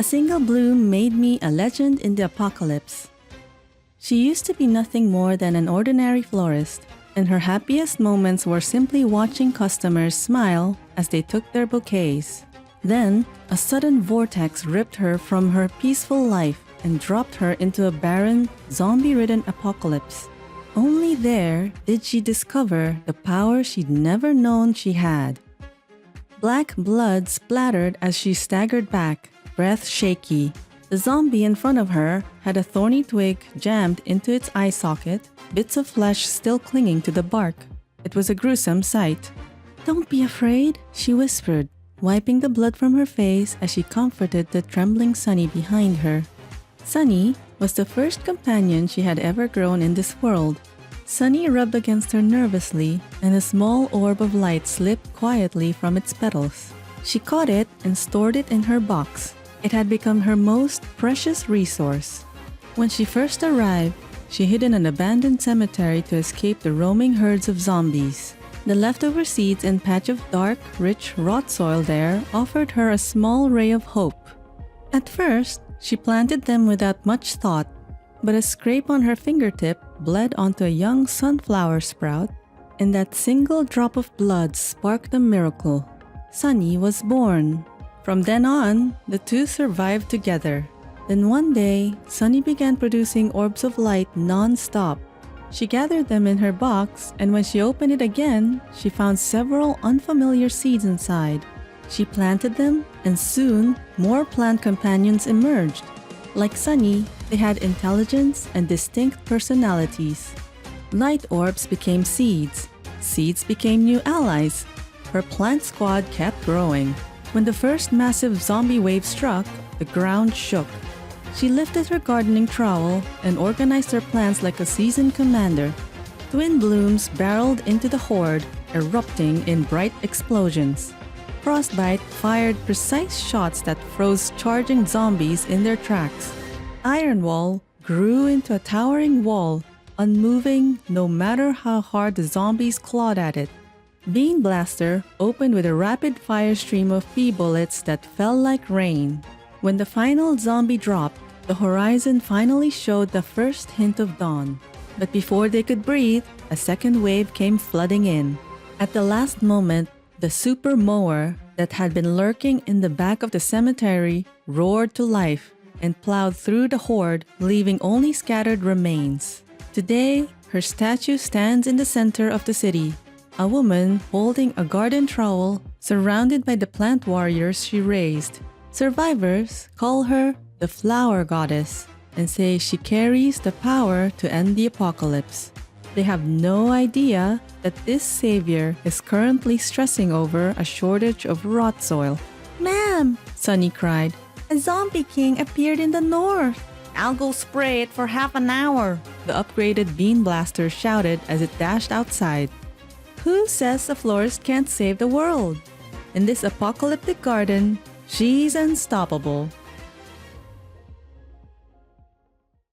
A single bloom made me a legend in the apocalypse. She used to be nothing more than an ordinary florist, and her happiest moments were simply watching customers smile as they took their bouquets. Then, a sudden vortex ripped her from her peaceful life and dropped her into a barren, zombie-ridden apocalypse. Only there did she discover the power she'd never known she had. Black blood splattered as she staggered back, breath shaky. The zombie in front of her had a thorny twig jammed into its eye socket, bits of flesh still clinging to the bark. It was a gruesome sight. "Don't be afraid," she whispered, wiping the blood from her face as she comforted the trembling Sunny behind her. Sunny was the first companion she had ever grown in this world. Sunny rubbed against her nervously, and a small orb of light slipped quietly from its petals. She caught it and stored it in her box. It had become her most precious resource. When she first arrived, she hid in an abandoned cemetery to escape the roaming herds of zombies. The leftover seeds and patch of dark, rich, rot soil there offered her a small ray of hope. At first, she planted them without much thought, but a scrape on her fingertip bled onto a young sunflower sprout, and that single drop of blood sparked a miracle. Sunny was born. From then on, the two survived together. Then one day, Sunny began producing orbs of light non-stop. She gathered them in her box, and when she opened it again, she found several unfamiliar seeds inside. She planted them, and soon, more plant companions emerged. Like Sunny, they had intelligence and distinct personalities. Light orbs became seeds. Seeds became new allies. Her plant squad kept growing. When the first massive zombie wave struck, the ground shook. She lifted her gardening trowel and organized her plants like a seasoned commander. Twin blooms barreled into the horde, erupting in bright explosions. Frostbite fired precise shots that froze charging zombies in their tracks. Ironwall grew into a towering wall, unmoving no matter how hard the zombies clawed at it. Bean Blaster opened with a rapid-fire stream of pea bullets that fell like rain. When the final zombie dropped, the horizon finally showed the first hint of dawn. But before they could breathe, a second wave came flooding in. At the last moment, the super mower that had been lurking in the back of the cemetery roared to life and plowed through the horde, leaving only scattered remains. Today, her statue stands in the center of the city, a woman holding a garden trowel surrounded by the plant warriors she raised. Survivors call her the flower goddess and say she carries the power to end the apocalypse. They have no idea that this savior is currently stressing over a shortage of rot soil. "Ma'am," Sunny cried, "a zombie king appeared in the north." "I'll go spray it for half an hour," the upgraded Bean Blaster shouted as it dashed outside. Who says a florist can't save the world? In this apocalyptic garden, she's unstoppable.